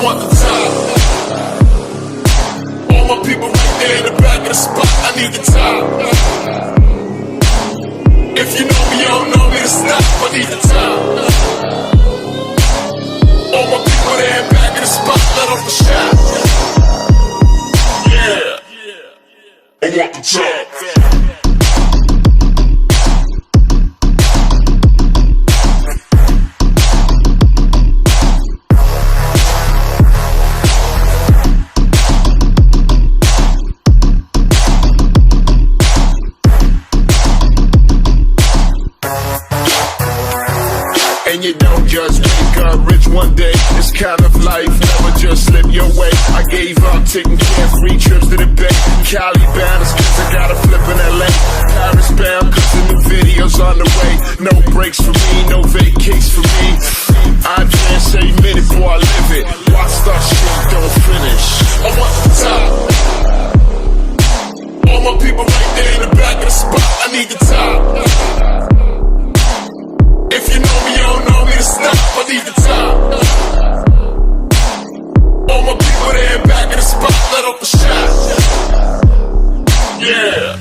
want the top. All my people right there in the back of the spot, I need the top. If you know me, you don't know me to stop, I need the top. All my people there in the back of the spot, let off the shot. Yeah, I want the top. And you don't just wake up rich one day. This kind of life never just slip your way. I gave up taking carefree trips to the Bay. Cali bound, it's cause I got a flip in LA. Paris bound, cause the new video's on the way. No breaks for me, no vacates for me. I advance every minute before I live it. Watch that shit don't finish. I want the top. All my people right there in the back of the spot, I need the top. If you know me, you don't know me to stop, I need the top. All my people there in back of the spot, let off the shot. Yeah.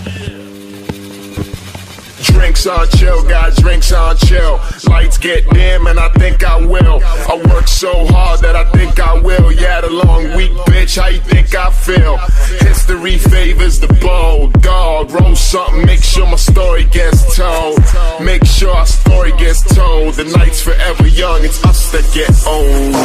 Drinks on chill, got drinks on chill. Lights get dim and I think I will. I work so hard that I think I will. Yeah, the long week, bitch, how you think I feel? History favors the bold. Dog, roll something, make sure my story gets told. Make sure our story gets told. The night's forever young, it's us that get old.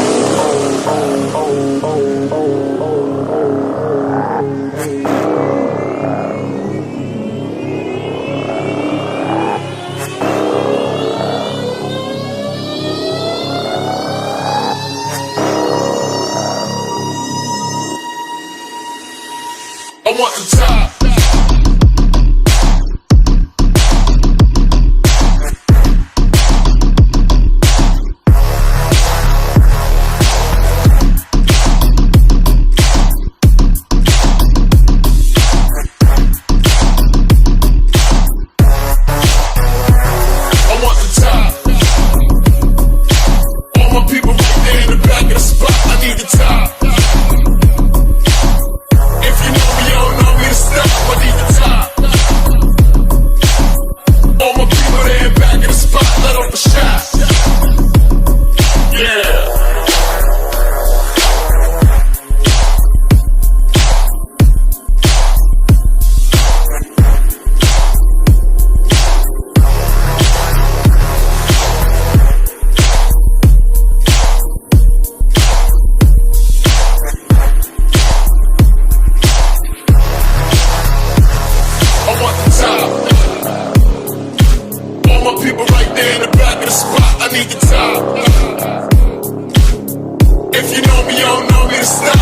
I want the top. All my people right there in the back of the spot, I need the top. If you know me, you don't know me to stop, I need the top. All my people there in back of the spot, let off the shot. Yeah. I want the top. All my people right there in the back of the spot, I need the top. If you know me, you don't know me to stop,